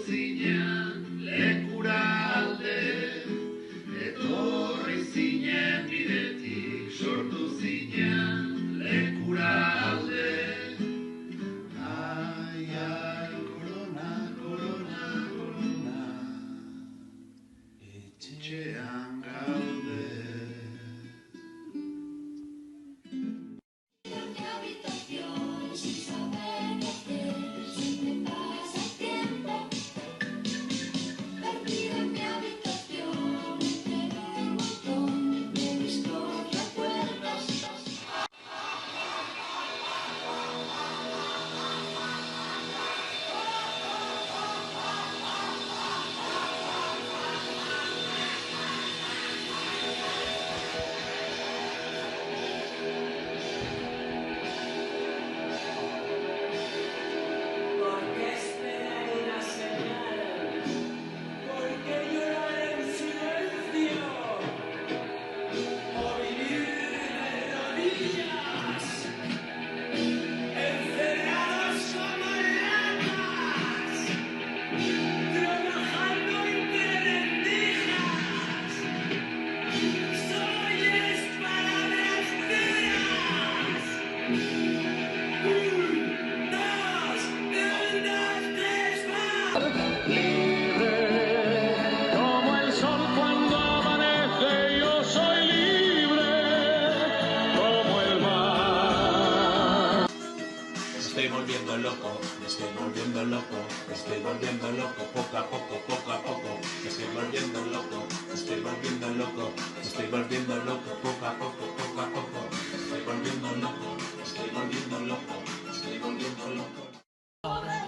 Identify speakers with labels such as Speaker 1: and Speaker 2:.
Speaker 1: zinen lekura alde, etorri zinen bidetik sortu zinen lekura alde. Ai, ai, korona, korona, korona, etxean gaude.
Speaker 2: Estoy volviendo loco, me estoy volviendo loco, me estoy volviendo loco, poco a poco, poco a poco, me estoy volviendo loco, me estoy volviendo loco, me estoy volviendo loco, poco a poco, poco a poco, me estoy volviendo loco, me estoy volviendo loco, me estoy volviendo loco.